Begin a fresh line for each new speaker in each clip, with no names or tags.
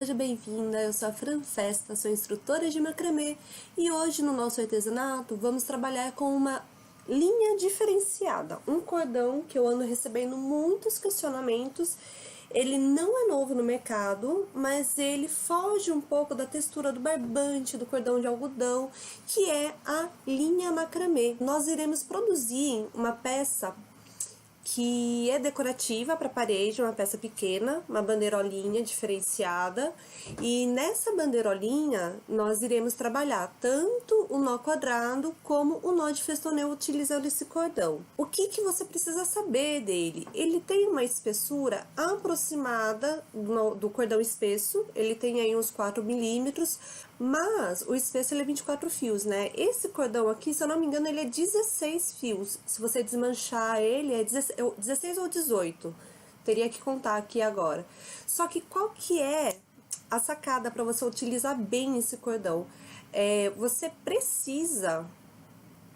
Seja bem-vinda, eu sou a Fran Festa, sou instrutora de macramê e hoje no nosso artesanato vamos trabalhar com uma linha diferenciada, um cordão que eu ando recebendo muitos questionamentos. Ele não é novo no mercado, mas ele foge um pouco da textura do barbante, do cordão de algodão, que é a linha macramê. Nós iremos produzir uma peça que é decorativa para parede, uma peça pequena, uma bandeirolinha diferenciada. E nessa bandeirolinha nós iremos trabalhar tanto o nó quadrado como o nó de festonel utilizando esse cordão. O que você precisa saber dele? Ele tem uma espessura aproximada do cordão espesso, ele tem aí uns 4 milímetros, mas o espesso ele é 24 fios, né? Esse cordão aqui, se eu não me engano, ele é 16 fios. Se você desmanchar ele, é 16 ou 18. Teria que contar aqui agora. Só que qual que é a sacada para você utilizar bem esse cordão? Você precisa,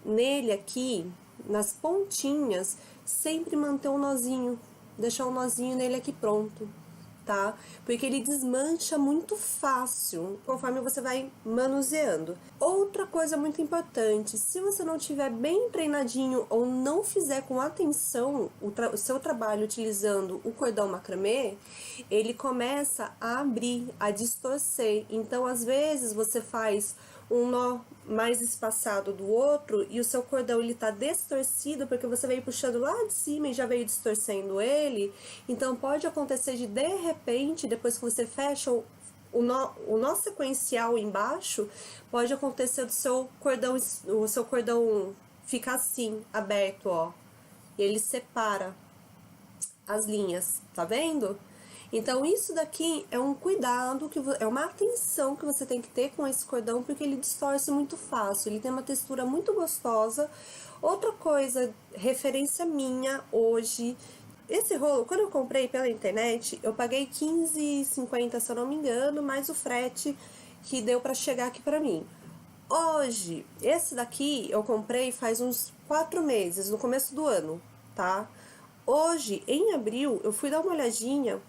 nele aqui, nas pontinhas, sempre manter um nozinho. Deixar um nozinho nele aqui pronto, tá? Porque ele desmancha muito fácil conforme você vai manuseando. Outra coisa muito importante, se você não tiver bem treinadinho ou não fizer com atenção o seu trabalho utilizando o cordão macramê, ele começa a abrir, a distorcer. Então, às vezes, você faz um nó mais espaçado do outro e o seu cordão ele tá distorcido porque você veio puxando lá de cima e já veio distorcendo ele. Então pode acontecer de repente, depois que você fecha o nó sequencial embaixo, pode acontecer o seu cordão ficar assim, aberto, ó. E ele separa as linhas, tá vendo? Então isso daqui é um cuidado, é uma atenção que você tem que ter com esse cordão, porque ele distorce muito fácil, ele tem uma textura muito gostosa. Outra coisa, referência minha hoje, esse rolo, quando eu comprei pela internet, eu paguei R$15,50, se eu não me engano, mais o frete que deu pra chegar aqui pra mim. Hoje, esse daqui eu comprei faz uns 4 meses, no começo do ano, tá? Hoje, em abril, eu fui dar uma olhadinha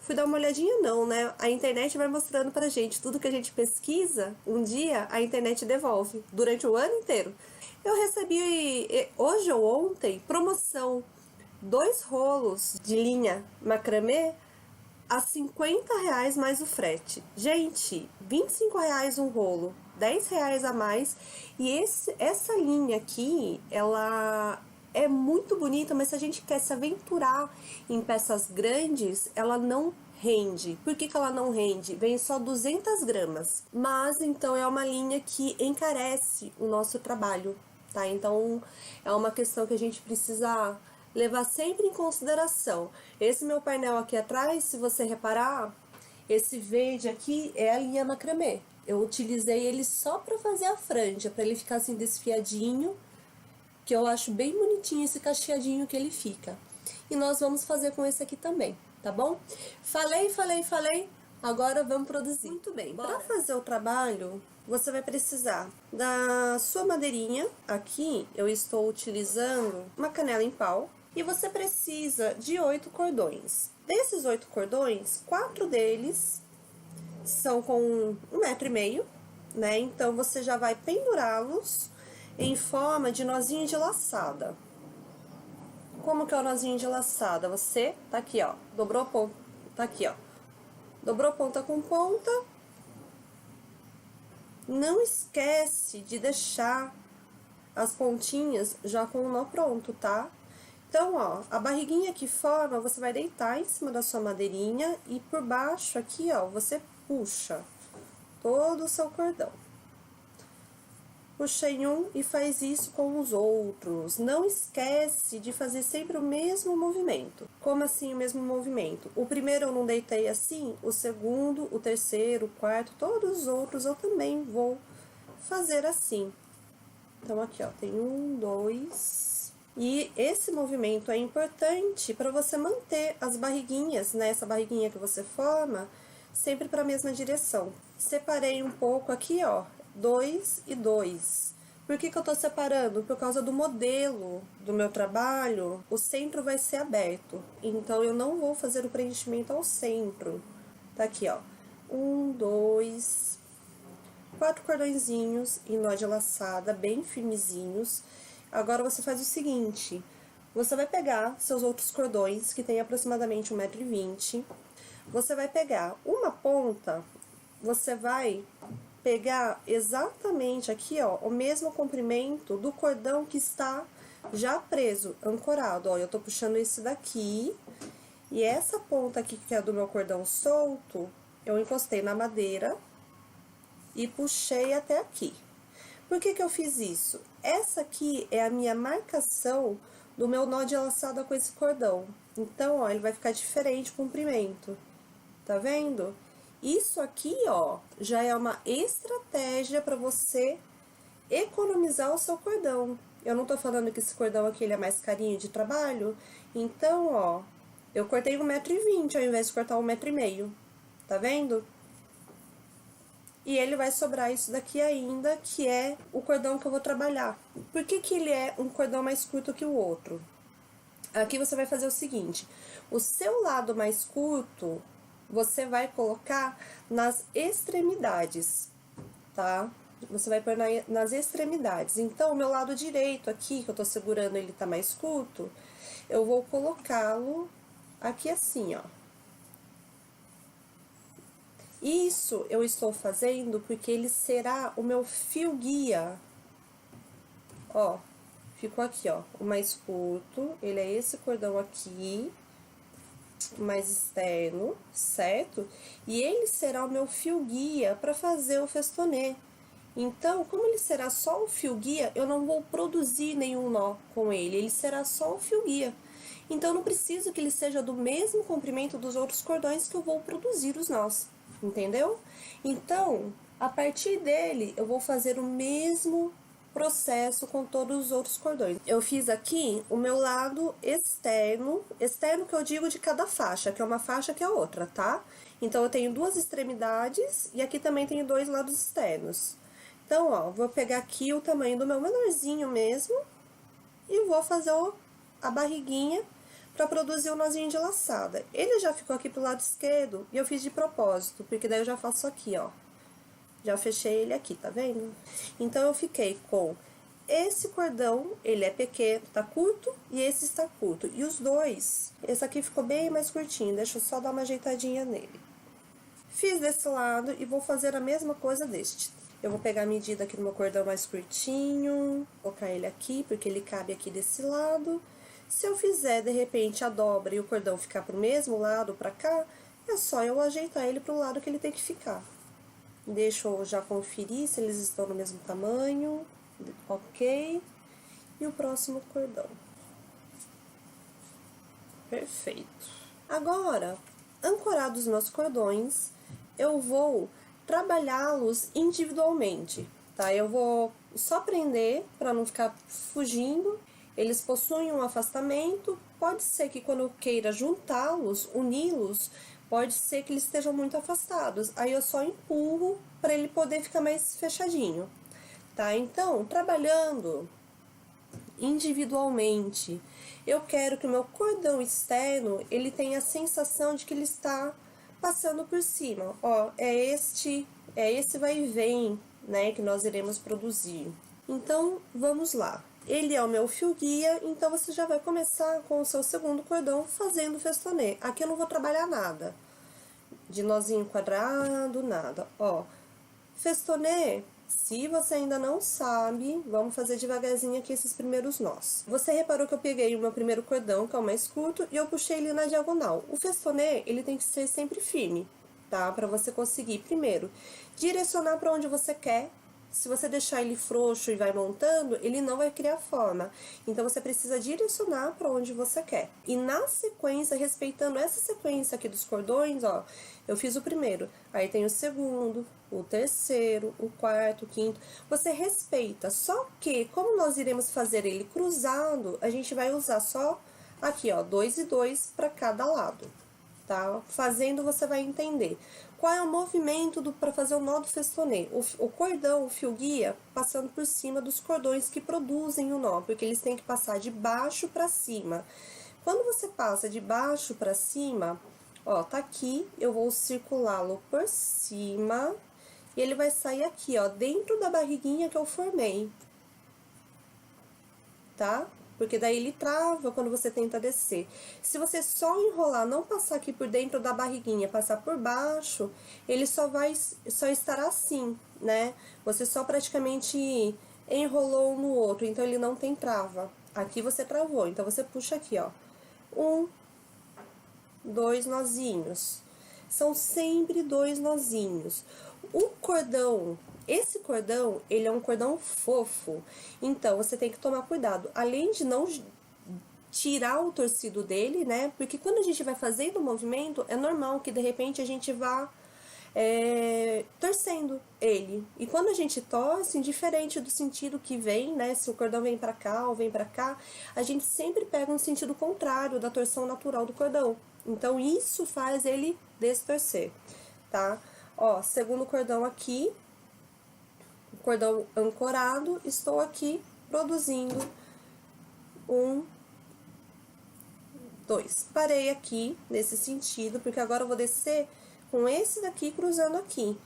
não, né? A internet vai mostrando pra gente tudo que a gente pesquisa, um dia a internet devolve, durante o ano inteiro. Eu recebi, hoje ou ontem, promoção, 2 rolos de linha macramê a R$50 mais o frete. Gente, R$25 um rolo, R$10 a mais. E essa linha aqui, ela é muito bonita, mas se a gente quer se aventurar em peças grandes, ela não rende. Por que ela não rende? Vem só 200 gramas. Mas, então, é uma linha que encarece o nosso trabalho, tá? Então, é uma questão que a gente precisa levar sempre em consideração. Esse meu painel aqui atrás, se você reparar, esse verde aqui é a linha macramê. Eu utilizei ele só para fazer a franja, para ele ficar assim desfiadinho, que eu acho bem bonitinho esse cacheadinho que ele fica. E nós vamos fazer com esse aqui também, tá bom? Falei, agora vamos produzir. Muito bem, para fazer o trabalho, você vai precisar da sua madeirinha. Aqui eu estou utilizando uma canela em pau. E você precisa de 8 cordões. Desses 8 cordões, 4 deles são com 1,5 m, né? Então, você já vai pendurá-los em forma de nozinho de laçada. Como que é o nozinho de laçada? Você tá aqui, ó, dobrou a ponta, tá aqui, ó. Dobrou ponta com ponta. Não esquece de deixar as pontinhas já com o nó pronto, tá? Então, ó, a barriguinha que forma, você vai deitar em cima da sua madeirinha e por baixo aqui, ó, você puxa todo o seu cordão. Puxa em um e faz isso com os outros. Não esquece de fazer sempre o mesmo movimento. Como assim o mesmo movimento? O primeiro eu não deitei assim, o segundo, o terceiro, o quarto, todos os outros eu também vou fazer assim. Então, aqui, ó, tem 1, 2... E esse movimento é importante para você manter as barriguinhas, né? Essa barriguinha que você forma, sempre para a mesma direção. Separei um pouco aqui, ó, 2 e 2. Por que eu tô separando? Por causa do modelo do meu trabalho, o centro vai ser aberto. Então, eu não vou fazer o preenchimento ao centro. Tá aqui, ó. Um, dois, 4 cordõezinhos em nó de laçada, bem firmezinhos. Agora, você faz o seguinte, você vai pegar seus outros cordões, que tem aproximadamente 1,20 m. Você vai pegar uma ponta, você vai pegar exatamente aqui, ó, o mesmo comprimento do cordão que está já preso, ancorado. Ó, eu tô puxando esse daqui, e essa ponta aqui, que é do meu cordão solto, eu encostei na madeira e puxei até aqui. Por que que eu fiz isso? Essa aqui é a minha marcação do meu nó de laçada com esse cordão. Então, ó, ele vai ficar diferente o comprimento. Tá vendo? Isso aqui, ó, já é uma estratégia para você economizar o seu cordão. Eu não tô falando que esse cordão aqui ele é mais carinho de trabalho. Então, ó, eu cortei 1,20 m ao invés de cortar 1,5 m. Tá vendo? E ele vai sobrar isso daqui ainda, que é o cordão que eu vou trabalhar. Por que que ele é um cordão mais curto que o outro? Aqui você vai fazer o seguinte, o seu lado mais curto, você vai colocar nas extremidades, tá? Você vai pôr nas extremidades. Então, o meu lado direito aqui, que eu tô segurando, ele tá mais curto, eu vou colocá-lo aqui assim, ó. Isso eu estou fazendo porque ele será o meu fio guia. Ó, ficou aqui, ó, o mais curto, ele é esse cordão aqui, mais externo, certo? E ele será o meu fio guia para fazer o festonê. Então, como ele será só o fio guia, eu não vou produzir nenhum nó com ele, ele será só o fio guia. Então, eu não preciso que ele seja do mesmo comprimento dos outros cordões que eu vou produzir os nós, entendeu? Então, a partir dele, eu vou fazer o mesmo processo com todos os outros cordões. Eu fiz aqui o meu lado externo, externo que eu digo de cada faixa, que é uma faixa que é outra, tá? Então, eu tenho duas extremidades e aqui também tenho dois lados externos. Então, ó, vou pegar aqui o tamanho do meu menorzinho mesmo e vou fazer a barriguinha para produzir o nozinho de laçada. Ele já ficou aqui pro lado esquerdo e eu fiz de propósito, porque daí eu já faço aqui, ó. Já fechei ele aqui, tá vendo? Então, eu fiquei com esse cordão, ele é pequeno, tá curto, e esse está curto. E os dois, esse aqui ficou bem mais curtinho, deixa eu só dar uma ajeitadinha nele. Fiz desse lado e vou fazer a mesma coisa deste. Eu vou pegar a medida aqui do meu cordão mais curtinho, colocar ele aqui, porque ele cabe aqui desse lado. Se eu fizer, de repente, a dobra e o cordão ficar pro mesmo lado, pra cá, é só eu ajeitar ele pro lado que ele tem que ficar. Deixa eu já conferir se eles estão no mesmo tamanho, ok. E o próximo cordão. Perfeito. Agora, ancorados os meus cordões, eu vou trabalhá-los individualmente, tá? Eu vou só prender para não ficar fugindo. Eles possuem um afastamento, pode ser que quando eu queira juntá-los, uni-los, pode ser que eles estejam muito afastados. Aí eu só empurro para ele poder ficar mais fechadinho, tá? Então, trabalhando individualmente, eu quero que o meu cordão externo, ele tenha a sensação de que ele está passando por cima. Ó, é esse vai e vem, né, que nós iremos produzir. Então, vamos lá. Ele é o meu fio guia, então você já vai começar com o seu segundo cordão fazendo o festonê. Aqui eu não vou trabalhar nada de nozinho quadrado, nada. Ó, festonê, se você ainda não sabe, vamos fazer devagarzinho aqui esses primeiros nós. Você reparou que eu peguei o meu primeiro cordão, que é o mais curto, e eu puxei ele na diagonal. O festonê, ele tem que ser sempre firme, tá? Pra você conseguir, primeiro, direcionar pra onde você quer. Se você deixar ele frouxo e vai montando, ele não vai criar forma. Então, você precisa direcionar para onde você quer. E na sequência, respeitando essa sequência aqui dos cordões, ó, eu fiz o primeiro, aí tem o segundo, o terceiro, o quarto, o quinto. Você respeita, só que como nós iremos fazer ele cruzado, a gente vai usar só aqui, ó, 2 e 2 para cada lado, tá? Fazendo, você vai entender. Qual é o movimento para fazer o nó do festonê? O cordão, o fio guia, passando por cima dos cordões que produzem o nó, porque eles têm que passar de baixo para cima. Quando você passa de baixo para cima, Ó, tá aqui, eu vou circulá-lo por cima e ele vai sair aqui, ó, dentro da barriguinha que eu formei, tá? Porque daí ele trava quando você tenta descer. Se você só enrolar, não passar aqui por dentro da barriguinha, passar por baixo, ele só estará assim, né? Você só praticamente enrolou um no outro, então ele não tem trava. Aqui você travou, então você puxa aqui, ó. 2 nozinhos. São sempre 2 nozinhos. O cordão, esse cordão, ele é um cordão fofo. Então, você tem que tomar cuidado. Além de não tirar o torcido dele, né? Porque quando a gente vai fazendo o movimento, é normal que de repente a gente vá torcendo ele. E quando a gente torce, indiferente do sentido que vem, né? Se o cordão vem pra cá ou vem pra cá, a gente sempre pega um sentido contrário da torção natural do cordão. Então, isso faz ele destorcer, tá? Ó, segundo cordão aqui, cordão ancorado, estou aqui produzindo 2. Parei aqui nesse sentido, porque agora eu vou descer com esse daqui cruzando aqui.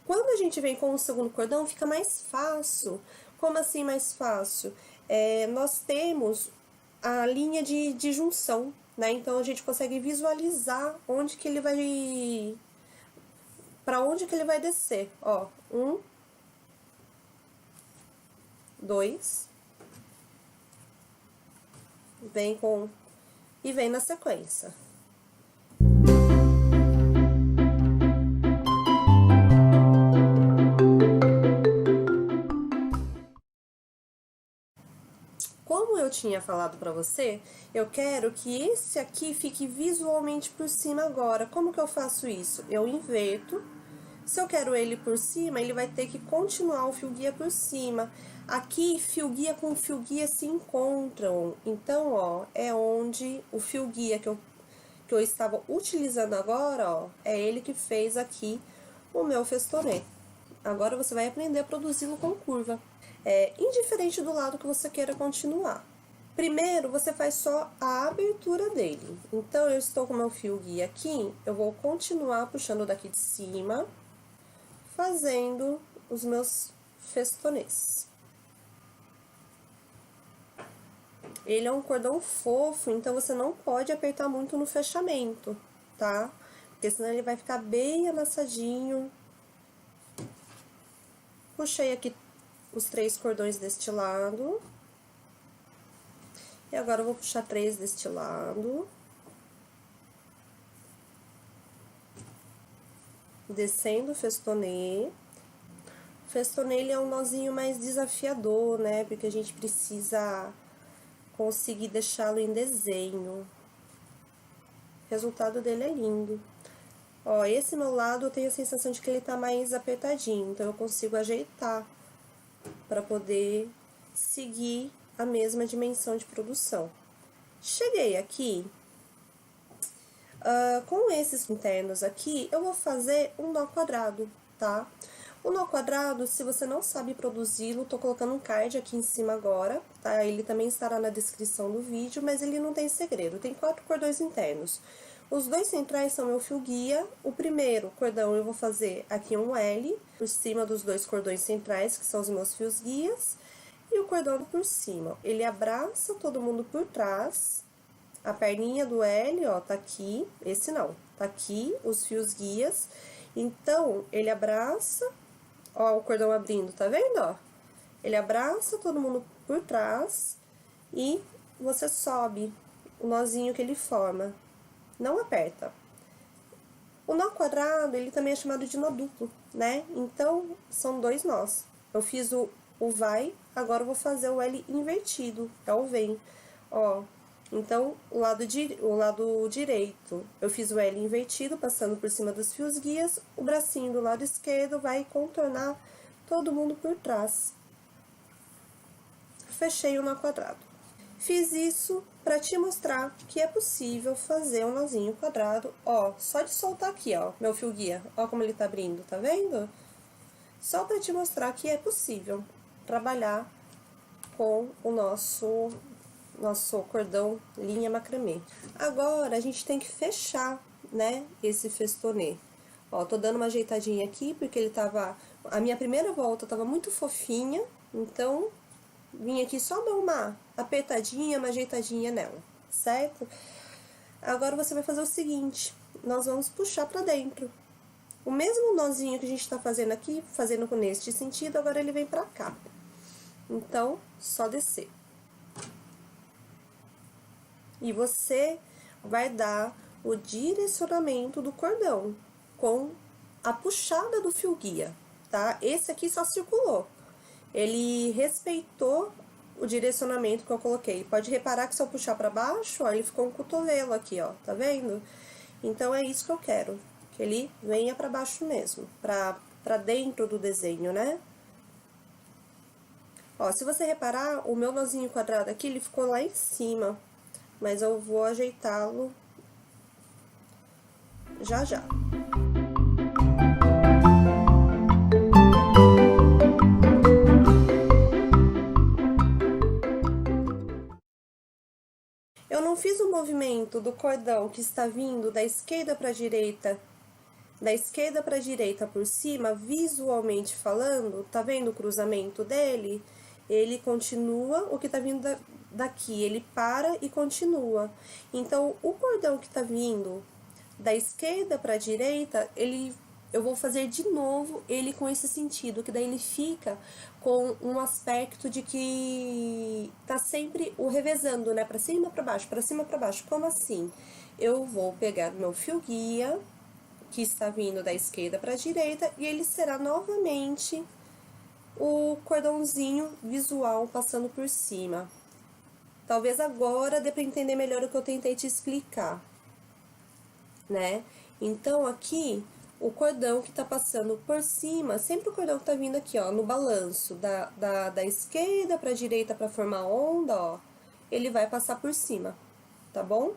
Quando a gente vem com o segundo cordão, fica mais fácil. Como assim mais fácil? Nós temos a linha de junção, né? Então, a gente consegue visualizar onde que ele vai... Pra onde que ele vai descer, ó. 2. Vem com... E vem na sequência. Como eu tinha falado pra você, eu quero que esse aqui fique visualmente por cima agora. Como que eu faço isso? Eu inverto. Se eu quero ele por cima, ele vai ter que continuar o fio guia por cima. Aqui, fio guia com fio guia se encontram. Então, ó, é onde o fio guia que eu estava utilizando agora, ó, é ele que fez aqui o meu festonê. Agora você vai aprender a produzi-lo com curva. Indiferente do lado que você queira continuar. Primeiro, você faz só a abertura dele. Então, eu estou com meu fio guia aqui, eu vou continuar puxando daqui de cima, fazendo os meus festonês. Ele é um cordão fofo, então você não pode apertar muito no fechamento, tá? Porque senão ele vai ficar bem amassadinho. Puxei aqui os 3 cordões deste lado. E agora eu vou puxar 3 deste lado. Descendo o festonê. O festonê, ele é um nozinho mais desafiador, né? Porque a gente precisa conseguir deixá-lo em desenho. O resultado dele é lindo. Ó, esse meu lado eu tenho a sensação de que ele tá mais apertadinho, então eu consigo ajeitar para poder seguir a mesma dimensão de produção. Cheguei aqui, com esses internos aqui, eu vou fazer um nó quadrado, tá? O nó quadrado, se você não sabe produzi-lo, tô colocando um card aqui em cima agora, tá? Ele também estará na descrição do vídeo, mas ele não tem segredo, tem 4 cordões internos. Os 2 centrais são meu fio guia. O primeiro cordão eu vou fazer aqui um L por cima dos 2 cordões centrais, que são os meus fios guias, e o cordão por cima. Ele abraça todo mundo por trás. A perninha do L, ó, tá aqui. Esse não, tá aqui os fios guias. Então, ele abraça, ó, o cordão abrindo, tá vendo, ó? Ele abraça todo mundo por trás e você sobe o nozinho que ele forma. Não aperta. O nó quadrado, ele também é chamado de nó duplo, né? Então, são 2 nós. Eu fiz o vai, agora eu vou fazer o L invertido, é o vem. Ó, então, o lado direito, eu fiz o L invertido, passando por cima dos fios guias. O bracinho do lado esquerdo vai contornar todo mundo por trás. Fechei o nó quadrado. Fiz isso para te mostrar que é possível fazer um nozinho quadrado, ó, só de soltar aqui, ó, meu fio guia, ó como ele tá abrindo, tá vendo? Só para te mostrar que é possível trabalhar com o nosso cordão linha macramê. Agora, a gente tem que fechar né, esse festonê. Ó, tô dando uma ajeitadinha aqui, porque ele tava... A minha primeira volta tava muito fofinha, então vim aqui só dar uma apertadinha, uma ajeitadinha nela, certo? Agora você vai fazer o seguinte, nós vamos puxar pra dentro. O mesmo nozinho que a gente tá fazendo aqui, fazendo com neste sentido, agora ele vem pra cá. Então, só descer. E você vai dar o direcionamento do cordão com a puxada do fio guia, tá? Esse aqui só circulou. Ele respeitou o direcionamento que eu coloquei. Pode reparar que se eu puxar pra baixo, ó, ele ficou um cotovelo aqui, ó, tá vendo? Então, é isso que eu quero, que ele venha pra baixo mesmo, pra dentro do desenho, né? Ó, se você reparar, o meu nozinho quadrado aqui, ele ficou lá em cima, mas eu vou ajeitá-lo já já. Eu não fiz o movimento do cordão que está vindo da esquerda para a direita, por cima, visualmente falando, tá vendo o cruzamento dele? Ele continua, o que tá vindo daqui, ele para e continua. Então, o cordão que tá vindo da esquerda para a direita, eu vou fazer de novo ele com esse sentido, que daí ele fica com um aspecto de que tá sempre o revezando, né? Pra cima, pra baixo, pra cima, pra baixo. Como assim? Eu vou pegar meu fio guia, que está vindo da esquerda para a direita, e ele será novamente o cordãozinho visual passando por cima. Talvez agora dê para entender melhor o que eu tentei te explicar, né? Então, aqui, o cordão que tá passando por cima, sempre o cordão que tá vindo aqui, ó, no balanço, da esquerda pra direita pra formar onda, ó, ele vai passar por cima, tá bom?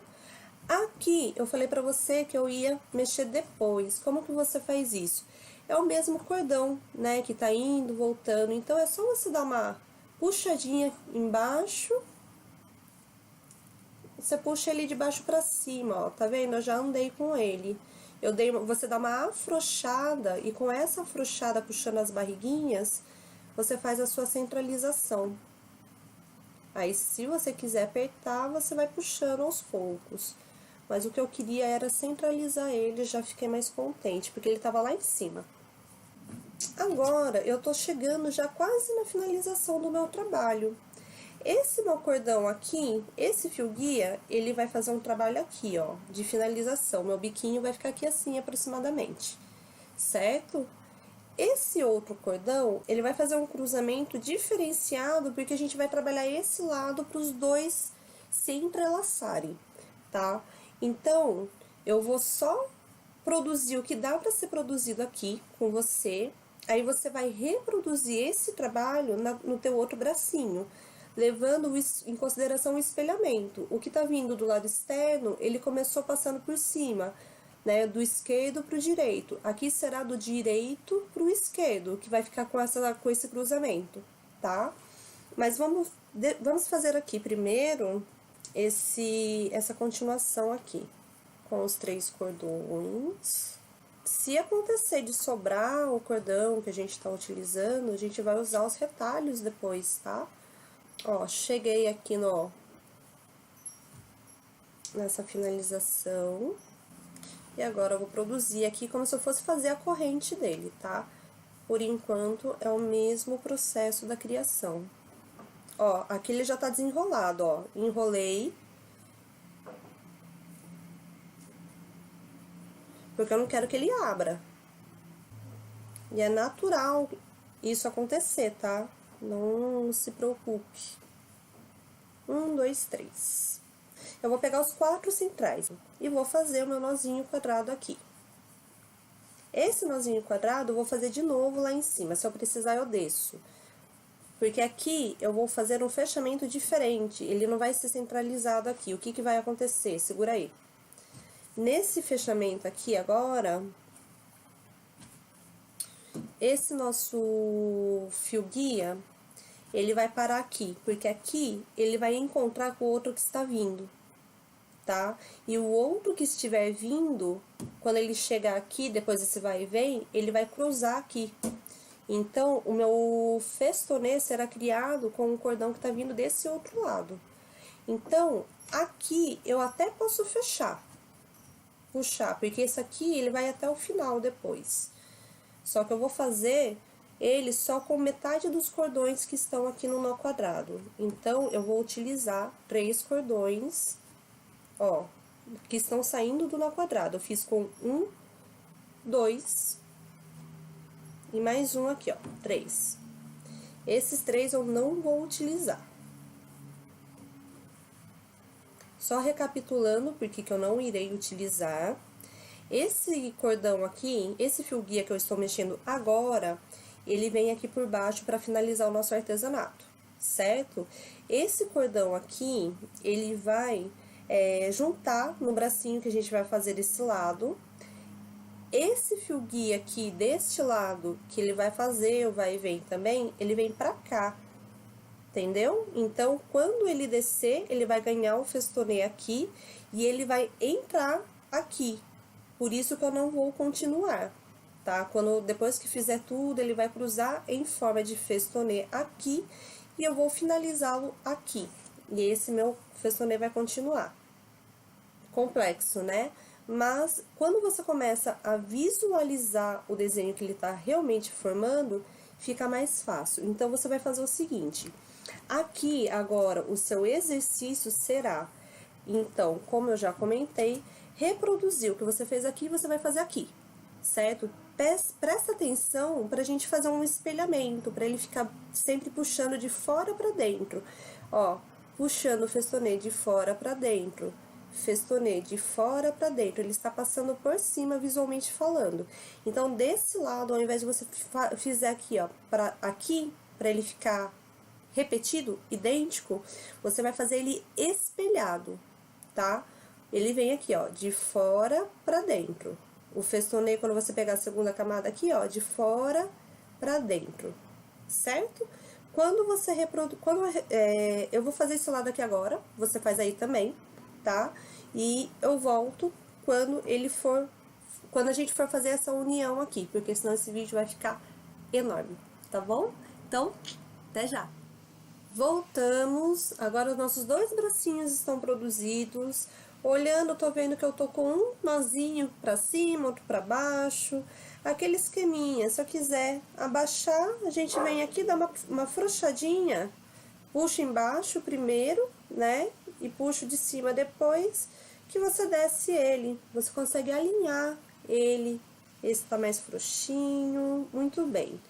Aqui, eu falei pra você que eu ia mexer depois. Como que você faz isso? É o mesmo cordão, né, que tá indo, voltando. Então, é só você dar uma puxadinha embaixo. Você puxa ele de baixo pra cima, ó, tá vendo? Eu já andei com ele. Você dá uma afrouxada e com essa afrouxada puxando as barriguinhas, você faz a sua centralização. Aí, se você quiser apertar, você vai puxando aos poucos. Mas o que eu queria era centralizar ele, já fiquei mais contente, porque ele tava lá em cima. Agora, eu tô chegando já quase na finalização do meu trabalho. Esse meu cordão aqui, esse fio guia, ele vai fazer um trabalho aqui, ó, de finalização. Meu biquinho vai ficar aqui assim, aproximadamente, certo? Esse outro cordão, ele vai fazer um cruzamento diferenciado, porque a gente vai trabalhar esse lado para os dois se entrelaçarem, tá? Então, eu vou só produzir o que dá para ser produzido aqui com você, aí você vai reproduzir esse trabalho no teu outro bracinho, levando em consideração o espelhamento. O que tá vindo do lado externo, ele começou passando por cima, né, do esquerdo para o direito. Aqui será do direito para o esquerdo, que vai ficar com esse cruzamento, tá? Mas vamos fazer aqui primeiro essa continuação aqui, com os 3 cordões. Se acontecer de sobrar o cordão que a gente tá utilizando, a gente vai usar os retalhos depois, tá? Ó, cheguei aqui nessa finalização. E agora eu vou produzir aqui como se eu fosse fazer a corrente dele, tá? Por enquanto, é o mesmo processo da criação. Ó, aqui ele já tá desenrolado, ó. Enrolei. Porque eu não quero que ele abra. E é natural isso acontecer, tá? Não se preocupe. 1, 2, 3. Eu vou pegar os 4 centrais e vou fazer o meu nozinho quadrado aqui. Esse nozinho quadrado eu vou fazer de novo lá em cima, se eu precisar eu desço. Porque aqui eu vou fazer um fechamento diferente, ele não vai ser centralizado aqui. O que que vai acontecer? Segura aí. Nesse fechamento aqui agora, esse nosso fio guia, ele vai parar aqui, porque aqui ele vai encontrar com o outro que está vindo. tá? E o outro que estiver vindo, quando ele chegar aqui, depois desse vai e vem, ele vai cruzar aqui. Então, o meu festonê será criado com um cordão que tá vindo desse outro lado. Então, aqui eu até posso puxar, porque esse aqui ele vai até o final depois. Só que eu vou fazer ele só com metade dos cordões que estão aqui no nó quadrado. Então, eu vou utilizar 3 cordões, ó, que estão saindo do nó quadrado. Eu fiz com 1, 2 e mais um aqui, ó, 3. Esses 3 eu não vou utilizar. Só recapitulando porque que eu não irei utilizar. Esse cordão aqui, esse fio guia que eu estou mexendo agora, ele vem aqui por baixo para finalizar o nosso artesanato, certo? Esse cordão aqui, ele vai juntar no bracinho que a gente vai fazer desse lado. Esse fio guia aqui deste lado, que ele vai fazer o vai e vem também, ele vem pra cá, entendeu? Então, quando ele descer, ele vai ganhar o festonê aqui e ele vai entrar aqui. Por isso que eu não vou continuar, tá? Depois que fizer tudo, ele vai cruzar em forma de festonê aqui e eu vou finalizá-lo aqui. E esse meu festonê vai continuar. Complexo, né? Mas quando você começa a visualizar o desenho que ele tá realmente formando, fica mais fácil. Então, você vai fazer o seguinte: aqui agora o seu exercício será, então, como eu já comentei, reproduzir o que você fez aqui, você vai fazer aqui, certo? Presta atenção pra gente fazer um espelhamento, pra ele ficar sempre puxando de fora pra dentro. Ó, puxando o festonê de fora pra dentro, festonê de fora pra dentro, ele está passando por cima visualmente falando. Então, desse lado, ao invés de você fizer aqui, ó, pra ele ficar repetido, idêntico, você vai fazer ele espelhado, tá? Ele vem aqui, ó, de fora pra dentro. O festonê, quando você pegar a segunda camada aqui, ó, de fora pra dentro, certo? Quando você reproduz, eu vou fazer esse lado aqui agora, você faz aí também, tá? E eu volto quando a gente for fazer essa união aqui, porque senão esse vídeo vai ficar enorme, tá bom? Então, até já! Voltamos, agora os nossos 2 bracinhos estão produzidos. Olhando, eu tô vendo que eu tô com um nozinho pra cima, outro pra baixo. Aquele esqueminha, se eu quiser abaixar, a gente vem aqui, dá uma frouxadinha, puxa embaixo primeiro, né? E puxa de cima depois, que você desce ele. Você consegue alinhar ele. Esse tá mais frouxinho, muito bem.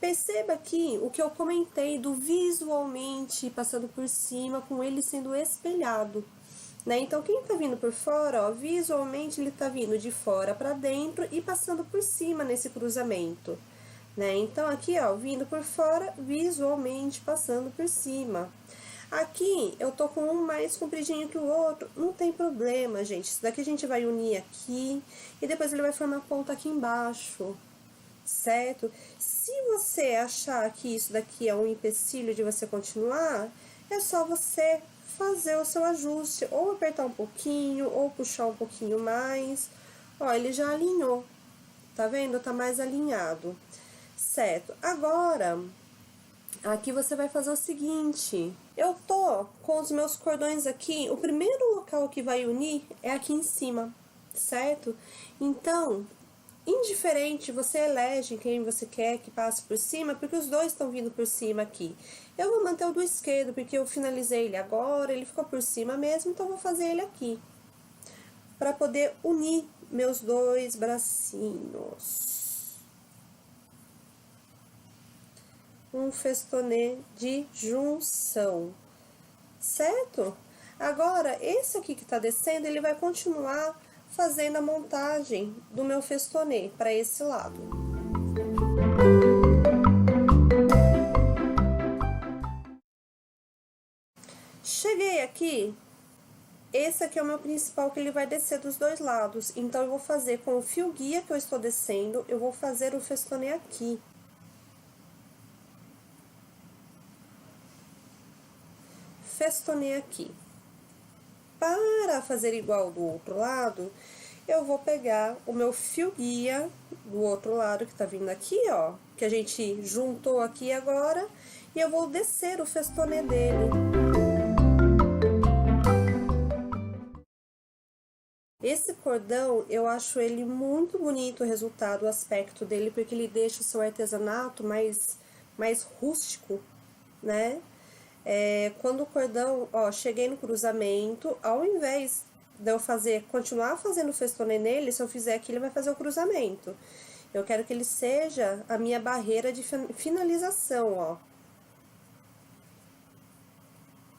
Perceba aqui o que eu comentei do visualmente passando por cima, com ele sendo espelhado, né? Então, quem tá vindo por fora, ó, visualmente ele tá vindo de fora pra dentro e passando por cima nesse cruzamento, né? Então, aqui, ó, vindo por fora, visualmente passando por cima. Aqui, eu tô com um mais compridinho que o outro, não tem problema, gente. Isso daqui a gente vai unir aqui e depois ele vai formar ponta aqui embaixo, certo? Se você achar que isso daqui é um empecilho de você continuar, é só você fazer o seu ajuste, ou apertar um pouquinho, ou puxar um pouquinho mais. Ó, ele já alinhou, tá vendo? Tá mais alinhado, certo? Agora, aqui você vai fazer o seguinte: eu tô com os meus cordões aqui, o primeiro local que vai unir é aqui em cima, certo? Então, indiferente, você elege quem você quer que passe por cima, porque os dois estão vindo por cima aqui. Eu vou manter o do esquerdo, porque eu finalizei ele agora, ele ficou por cima mesmo, então eu vou fazer ele aqui, para poder unir meus 2 bracinhos. Um festonê de junção, certo? Agora, esse aqui que tá descendo, ele vai continuar fazendo a montagem do meu festonê para esse lado. Cheguei aqui, esse aqui é o meu principal, que ele vai descer dos 2 lados. Então, eu vou fazer com o fio guia que eu estou descendo, eu vou fazer o festonê aqui. Festonê aqui. para fazer igual do outro lado, eu vou pegar o meu fio guia do outro lado, que tá vindo aqui, ó, que a gente juntou aqui agora, e eu vou descer o festonê dele. Esse cordão, eu acho ele muito bonito, o resultado, o aspecto dele, porque ele deixa o seu artesanato mais rústico, né? Quando o cordão, ó, cheguei no cruzamento, ao invés de eu continuar fazendo festonê nele, se eu fizer aqui, ele vai fazer o cruzamento. Eu quero que ele seja a minha barreira de finalização, ó.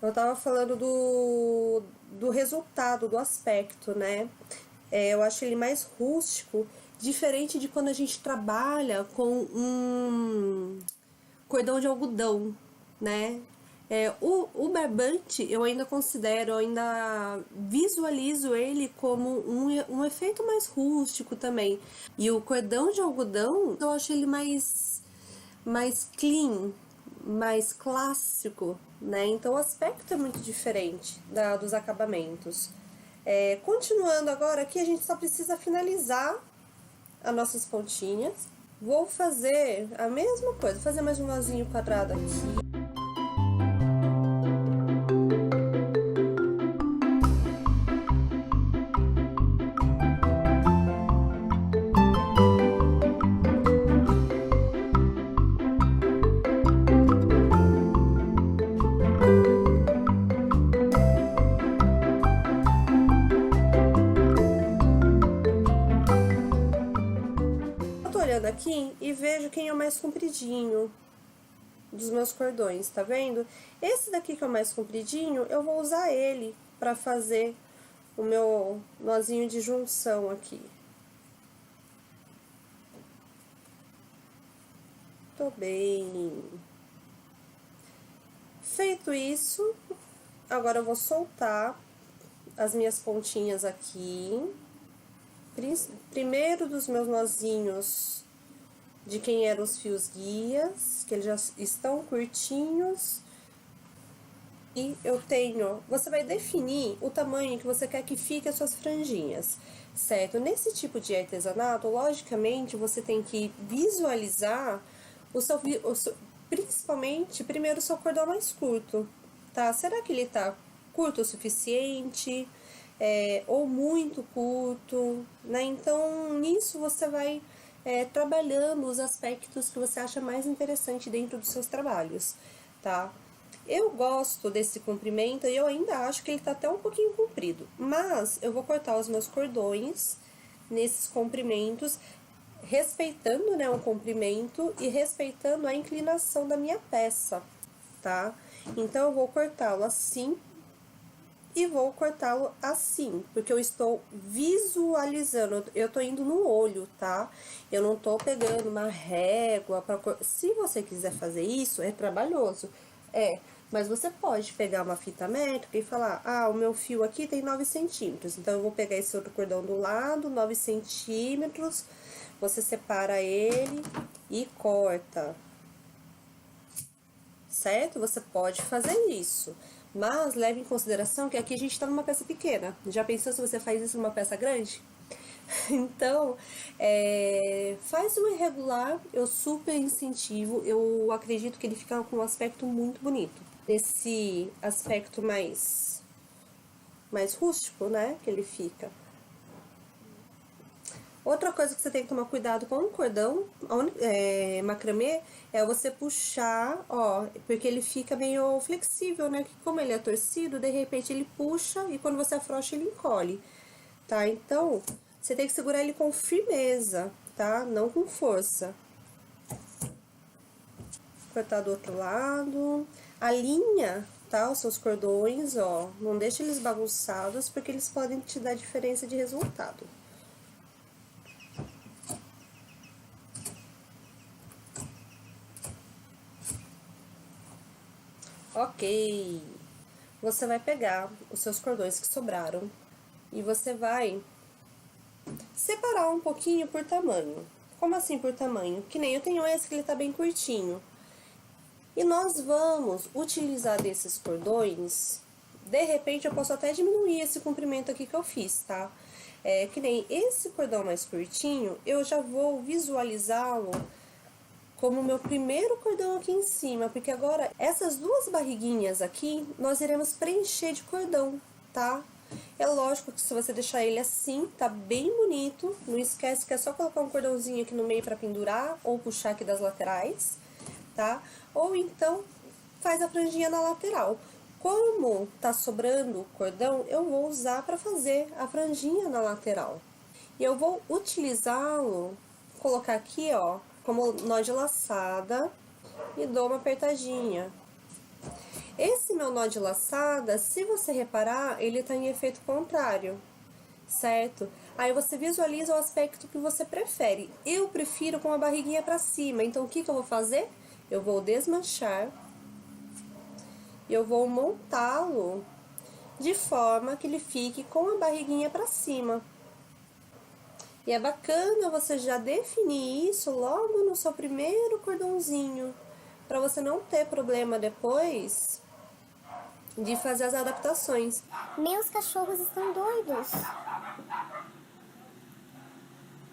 Eu tava falando do resultado, do aspecto, né? Eu acho ele mais rústico, diferente de quando a gente trabalha com um cordão de algodão, né? O barbante eu ainda considero, eu ainda visualizo ele como um efeito mais rústico também. E o cordão de algodão, eu acho ele mais clean, mais clássico, né? Então o aspecto é muito diferente dos acabamentos. Continuando agora aqui, a gente só precisa finalizar as nossas pontinhas. Vou fazer a mesma coisa, vou fazer mais um nozinho quadrado aqui. Aqui e vejo quem é o mais compridinho dos meus cordões, tá vendo? Esse daqui que é o mais compridinho, eu vou usar ele pra fazer o meu nozinho de junção aqui. Tô bem. Feito isso, agora eu vou soltar as minhas pontinhas aqui. Primeiro dos meus nozinhos de quem eram os fios guias, que eles já estão curtinhos. E eu tenho, você vai definir o tamanho que você quer que fique as suas franjinhas, certo? Nesse tipo de artesanato, logicamente, você tem que visualizar principalmente, primeiro, o seu cordão mais curto, tá? Será que ele tá curto o suficiente? Ou muito curto, né? Então, nisso você vai trabalhando os aspectos que você acha mais interessante dentro dos seus trabalhos, tá? Eu gosto desse comprimento e eu ainda acho que ele tá até um pouquinho comprido, mas eu vou cortar os meus cordões nesses comprimentos, respeitando, né, o comprimento e respeitando a inclinação da minha peça, tá? Então, eu vou cortá-lo assim e vou cortá-lo assim, porque eu estou visualizando, eu tô indo no olho, tá? Eu não tô pegando uma régua para se você quiser fazer isso, é trabalhoso, mas você pode pegar uma fita métrica e falar, o meu fio aqui tem 9 centímetros, então eu vou pegar esse outro cordão do lado, 9 centímetros, você separa ele e corta, certo? Você pode fazer isso. Mas leve em consideração que aqui a gente tá numa peça pequena. Já pensou se você faz isso numa peça grande? Então, faz o irregular, eu super incentivo, eu acredito que ele fica com um aspecto muito bonito. Esse aspecto mais rústico, né, que ele fica. Outra coisa que você tem que tomar cuidado com o cordão macramê é você puxar, ó, porque ele fica meio flexível, né? Que como ele é torcido, de repente ele puxa e quando você afrouxa ele encolhe, tá? Então, você tem que segurar ele com firmeza, tá? Não com força. Cortar do outro lado. Alinha, tá? Os seus cordões, ó. Não deixa eles bagunçados, porque eles podem te dar diferença de resultado. Ok, você vai pegar os seus cordões que sobraram e você vai separar um pouquinho por tamanho. Como assim por tamanho? Que nem eu tenho esse que ele tá bem curtinho. E nós vamos utilizar desses cordões De repente, eu posso até diminuir esse comprimento aqui que eu fiz, tá? Que nem esse cordão mais curtinho, eu já vou visualizá-lo como meu primeiro cordão aqui em cima, porque agora essas duas barriguinhas aqui, nós iremos preencher de cordão, tá? É lógico que se você deixar ele assim, tá bem bonito. Não esquece que é só colocar um cordãozinho aqui no meio pra pendurar, ou puxar aqui das laterais, tá? Ou então, faz a franjinha na lateral. Como tá sobrando cordão, eu vou usar pra fazer a franjinha na lateral. E eu vou utilizá-lo, colocar aqui, ó, como nó de laçada e dou uma apertadinha. Esse meu nó de laçada, se você reparar, ele tá em efeito contrário, certo? Aí você visualiza o aspecto que você prefere. Eu prefiro com a barriguinha pra cima, então o que que eu vou fazer? Eu vou desmanchar e eu vou montá-lo de forma que ele fique com a barriguinha pra cima. E é bacana você já definir isso logo no seu primeiro cordãozinho, para você não ter problema depois de fazer as adaptações.
Meus cachorros estão doidos.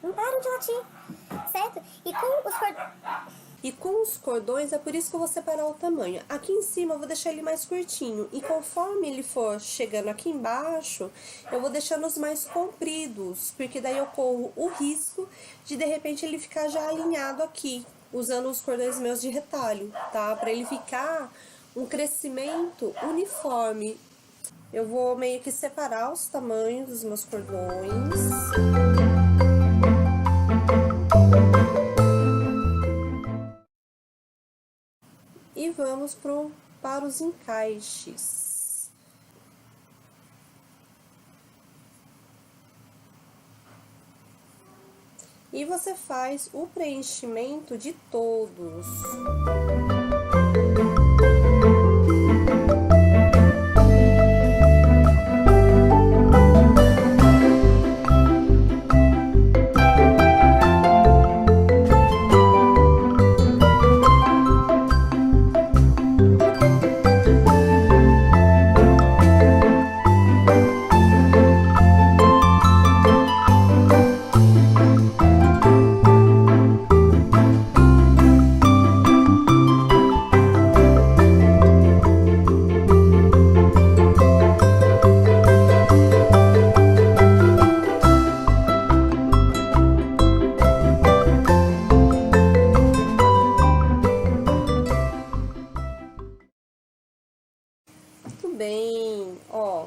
Não param de latir, certo?
E com os cordões, é por isso que eu vou separar o tamanho. Aqui em cima eu vou deixar ele mais curtinho. E conforme ele for chegando aqui embaixo, eu vou deixando os mais compridos. Porque daí eu corro o risco de repente ele ficar já alinhado aqui, usando os cordões meus de retalho, tá? Pra ele ficar um crescimento uniforme. Eu vou meio que separar os tamanhos dos meus cordões. E vamos para os encaixes. E você faz o preenchimento de todos. Bem, ó,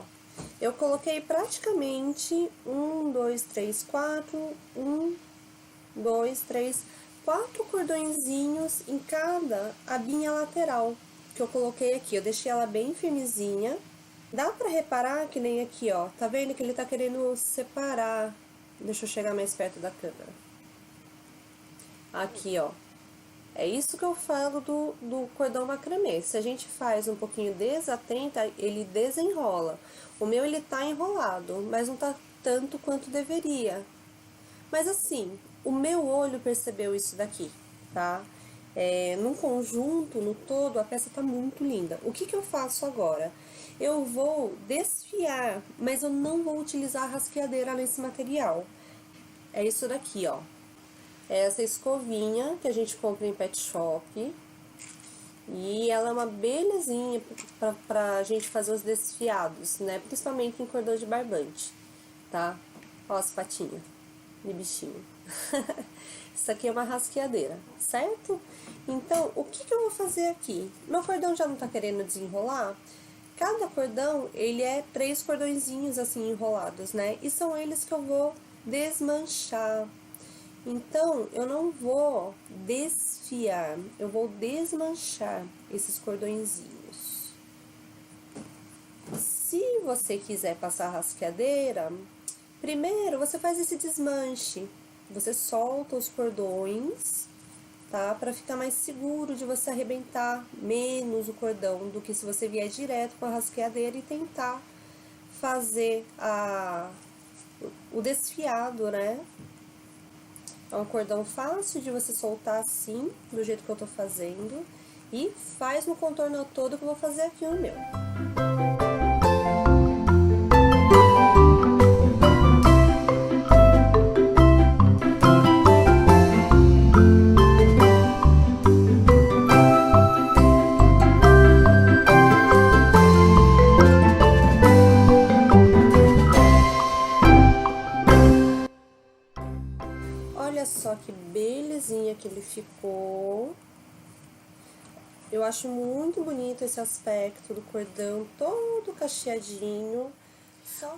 eu coloquei praticamente 4 cordõezinhos em cada abinha lateral que eu coloquei aqui. Eu deixei ela bem firmezinha. Dá pra reparar que nem aqui, ó, tá vendo que ele tá querendo separar. Deixa eu chegar mais perto da câmera. Aqui, ó. É isso que eu falo do cordão macramê. Se a gente faz um pouquinho desatenta, ele desenrola. O meu, ele tá enrolado, mas não tá tanto quanto deveria. Mas assim, o meu olho percebeu isso daqui, tá? No conjunto, no todo, a peça tá muito linda. O que que eu faço agora? Eu vou desfiar, mas eu não vou utilizar a rasqueadeira nesse material. É isso daqui, ó. Essa escovinha que a gente compra em pet shop. E ela é uma belezinha pra gente fazer os desfiados, né? Principalmente em cordão de barbante, tá? Ó as patinhas de bichinho. Isso aqui é uma rasqueadeira, certo? Então, o que que eu vou fazer aqui? Meu cordão já não tá querendo desenrolar? Cada cordão, ele é 3 cordõezinhos assim enrolados, né? E são eles que eu vou desmanchar. Então, eu não vou desfiar, eu vou desmanchar esses cordõezinhos. Se você quiser passar a rasqueadeira, primeiro você faz esse desmanche. Você solta os cordões, tá? Pra ficar mais seguro de você arrebentar menos o cordão do que se você vier direto com a rasqueadeira e tentar fazer o desfiado, né? É um cordão fácil de você soltar assim, do jeito que eu tô fazendo. E faz no contorno todo que eu vou fazer aqui o meu. belezinha que ele ficou. Eu acho muito bonito esse aspecto do cordão todo cacheadinho.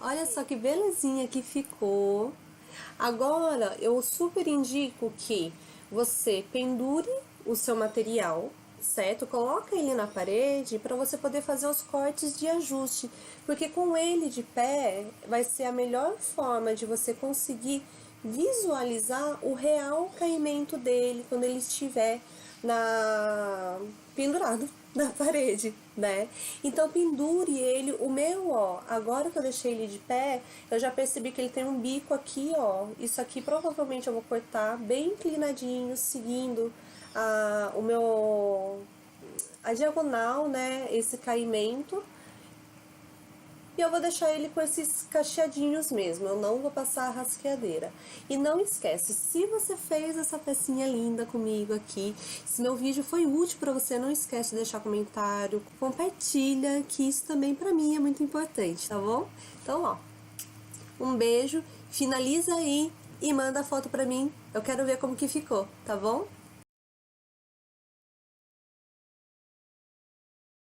Olha só que belezinha que ficou. Agora, eu super indico que você pendure o seu material, certo? Coloca ele na parede para você poder fazer os cortes de ajuste, porque com ele de pé vai ser a melhor forma de você conseguir visualizar o real caimento dele quando ele estiver pendurado na parede, né? Então pendure ele, o meu, ó, agora que eu deixei ele de pé, eu já percebi que ele tem um bico aqui, ó. Isso aqui provavelmente eu vou cortar bem inclinadinho, seguindo a diagonal, né? Esse caimento. E eu vou deixar ele com esses cacheadinhos mesmo, eu não vou passar a rasqueadeira. E não esquece, se você fez essa pecinha linda comigo aqui, se meu vídeo foi útil para você, não esquece de deixar comentário, compartilha, que isso também para mim é muito importante, tá bom? Então, ó, um beijo, finaliza aí e manda a foto para mim, eu quero ver como que ficou, tá bom?